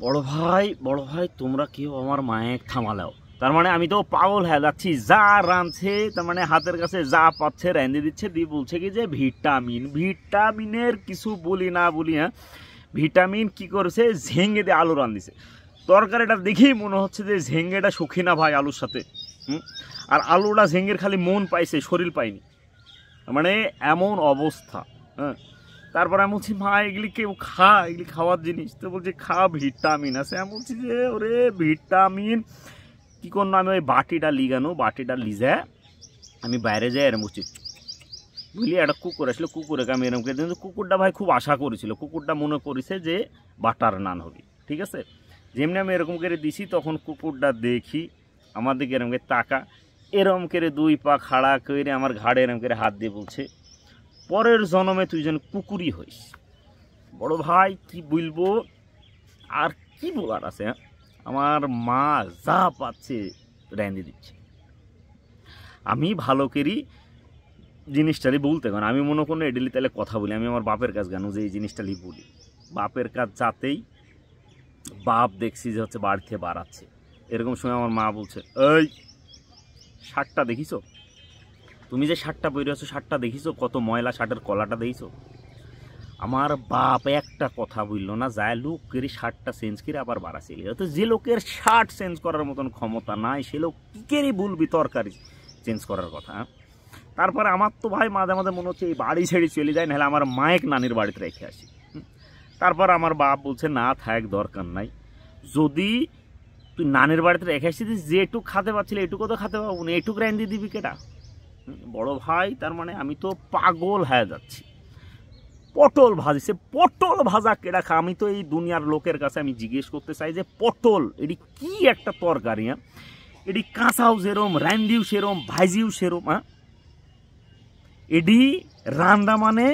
বড় ভাই তোমরা কেউ আমার মায়ের থামালাও। তার মানে আমি তো পাগল হয়ে যাচ্ছি, যা রাঁধছে তার মানে হাতের কাছে যা পাচ্ছে রেঁধে দিচ্ছে, দিয়ে বলছে কি যে ভিটামিনের কিছু বলি না বলি, হ্যাঁ ভিটামিন কি করেছে, ঝেঙ্গে দিয়ে আলু রাঁধিছে। তরকারিটা দেখেই মনে হচ্ছে যে ঝেঙ্গেটা সুখী না ভাই আলুর সাথে। আর আলুটা ঝেঙ্গের খালি মন পাইছে, শরীর পাইনি, মানে এমন অবস্থা। হ্যাঁ, তারপর আমি বলছি মা এগুলি কেউ এগুলি খাওয়ার জিনিস, তো বলছে ভিটামিন আছে। আমি বলছি যে ওরে ভিটামিন কী করলো, আমি ওই বাটিটা লিজে আমি বাইরে যাই এরম বলছি, বুঝলি একটা কুকুর আসলে কুকুরকে আমি এরম করে, কিন্তু কুকুরটা ভাই খুব আশা করেছিল, কুকুরটা মনে করেছে যে বাটার নান হবে, ঠিক আছে। যেমনি আমি এরকম করে দিছি তখন কুকুরটা দেখি আমার দিকে এরম করে তাকা, এরম করে দুই পা খাড়া করে আমার ঘাড়ে এরম করে হাত দিয়ে বলছে পরের জন্মে তুই যেন কুকুরই হইস। বড় ভাই কি বলবো, আর কি বলার আছে। আমার মা যা পাচ্ছে রেঁধে দিচ্ছে। আমি ভালো করি জিনিসটালি বলতে কারণ আমি মনে করুন এডেলি তাহলে কথা বলি, আমি আমার বাপের কাজ জানো যে এই জিনিসটালি বলি, বাপের কাজ যাতেই বাপ দেখছি যে হচ্ছে বাড়ি থেকে বাড়াচ্ছে, এরকম সময় আমার মা বলছে এই শার্টটা দেখিছো, তুমি যে শার্টটা পরে আছো শার্টটা দেখিছো, কত ময়লা শার্টের কলাটা দেখিছো। আমার বাপ একটা কথা বললো না, যায় লোকের শার্টটা চেঞ্জ করে আবার বাড়াচ্ছিল। তো যে লোকের শার্ট চেঞ্জ করার মতন ক্ষমতা নাই সে লোক কী করে বলবি তরকারি চেঞ্জ করার কথা। তারপরে আমার তো ভাই মাঝে মাঝে মনে হচ্ছে এই বাড়ি ছেড়ে চলে যায়, নাহলে আমার মায়ের নানির বাড়িতে রেখে আসি। তারপর আমার বাপ বলছে না থাক দরকার নাই, যদি তুই নানির বাড়িতে রেখে আসছিস যেটুক খাতে পারছিলে এটুকু তো খাতে পাবো না, এটুক রেঁধে দিবি কেটা। বড় ভাই তার মানে আমি তো পাগল হয়ে যাচ্ছি। পটল ভাজিছে, পটল ভাজা কেডা খা, আমি তো এই দুনিয়ার লোকের কাছে আমি জিজ্ঞেস করতে চাই যে পটল এটি কি একটা তরকারি, হ্যাঁ এটি কাঁচাও যেরম রান্ধিও সেরম ভাজিও সেরম। হ্যাঁ এটি রান্না মানে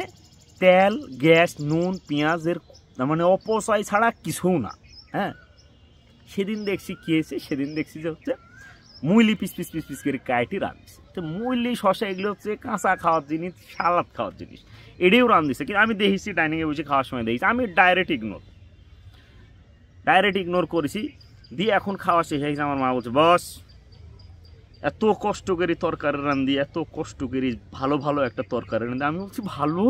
তেল গ্যাস নুন পেঁয়াজের মানে অপচয় ছাড়া কিছু না। হ্যাঁ সেদিন দেখছি কি হয়েছে, সেদিন দেখছি যে হচ্ছে মুইলি পিস পিস পিস পিস করে কাইটি রাঁধছে। তো মুইলি শশা এগুলো হচ্ছে কাঁচা খাওয়ার জিনিস, সালাদ খাওয়ার জিনিস, এটাও রাঁধছে। কিন্তু আমি দেখেছি ডাইনিংয়ে বসে খাওয়ার সময় দেখেছি, আমি ডাইরেক্ট ইগনোর করেছি। দিয়ে এখন খাওয়া শেষ হয়েছে, আমার মা বলছে বস এত কষ্ট করে তরকারি রাঁধি, এত কষ্ট করে ভালো ভালো একটা তরকারি রাঁধি। আমি বলছি ভালো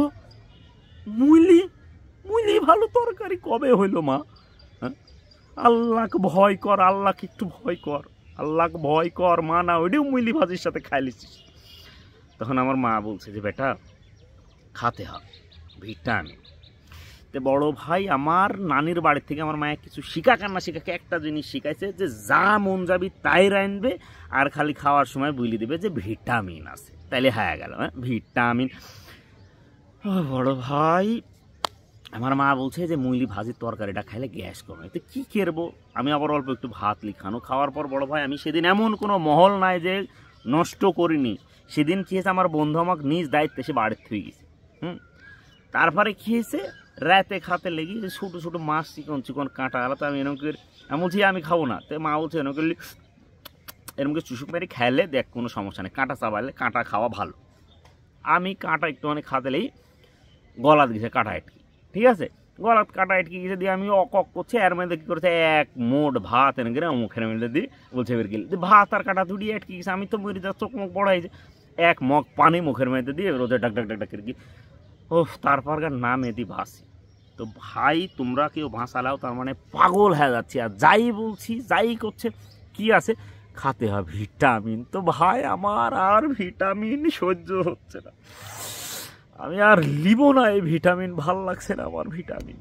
মুইলি ভালো তরকারি কবে হইলো মা? হ্যাঁ আল্লাহকে ভয় কর, আল্লাহকে একটু ভয় কর, আল্লাহকে ভয় কর মা, না ওইটাও মুইলি ভাজির সাথে খাইলিছিস। তখন আমার মা বলছে যে বেটা খাতে হবে ভিটামিন। তো বড় ভাই আমার নানির বাড়ি থেকে আমার মায়ের কিছু শিখাকে একটা জিনিস শিখাইছে যে যা মন যাবি তাই রাঁধবে, আর খালি খাওয়ার সময় বলে দেবে যে ভিটামিন আছে, তাইলে হয়ে গেল। হ্যাঁ ভিটামিন। বড় ভাই আমার মা বলছে যে মুইলি ভাজির তরকারিটা খাইলে গ্যাস কমে, তো কী করবো, আমি আবার অল্প একটু ভাত লিখানো খাওয়ার পর বড় ভাই আমি সেদিন এমন কোনো মহল নাই যে নষ্ট করিনি। সেদিন খেয়েছে আমার বন্ধু আমাকে নিজ দায়িত্বে সে বাড়ির থেকে গেছে। তারপরে খেয়েছে রাতে খাতে লেগে ছোটো ছোটো মাছ চিকন কাঁটা আলাদা, আমি এরকম করে আমি বলছি আমি খাবো না, তো মা বলছে এরকম করলে এরকম করে চুষুক মেরে খাইলে দেখ কোনো সমস্যা নেই, কাঁটা চাবাইলে কাঁটা খাওয়া ভালো। আমি কাঁটা একটুখানি খাতে লেগে গলাত গেছে কাঁটা আটকে, ঠিক আছে গলাত কাঁটা আটকে গেছে, দিয়ে আমি অক করছে এর মধ্যে কী করেছে এক মোট ভাত এনে করে মুখের মধ্যে দিয়ে বলছে বের গেলে ভাত আর কাঁটা দুটি আটকে গেছে। আমি তো মরে যা চোখ মুখ বড় হয়েছে, এক মগ পানি মুখের মধ্যে দিয়ে রোদে ডাক করে গিয়ে তারপর নাম এদি ভাসি। তো ভাই তোমরা কেউ ভাসালাও তার মানে পাগল হয়ে যাচ্ছে, আর যাই বলছি যাই করছে কি আছে খাতে হয় ভিটামিন। তো ভাই আমার আর ভিটামিন সহ্য হচ্ছে না, আমি আর লিব না এই ভিটামিন, ভাল লাগছে না আমার ভিটামিন।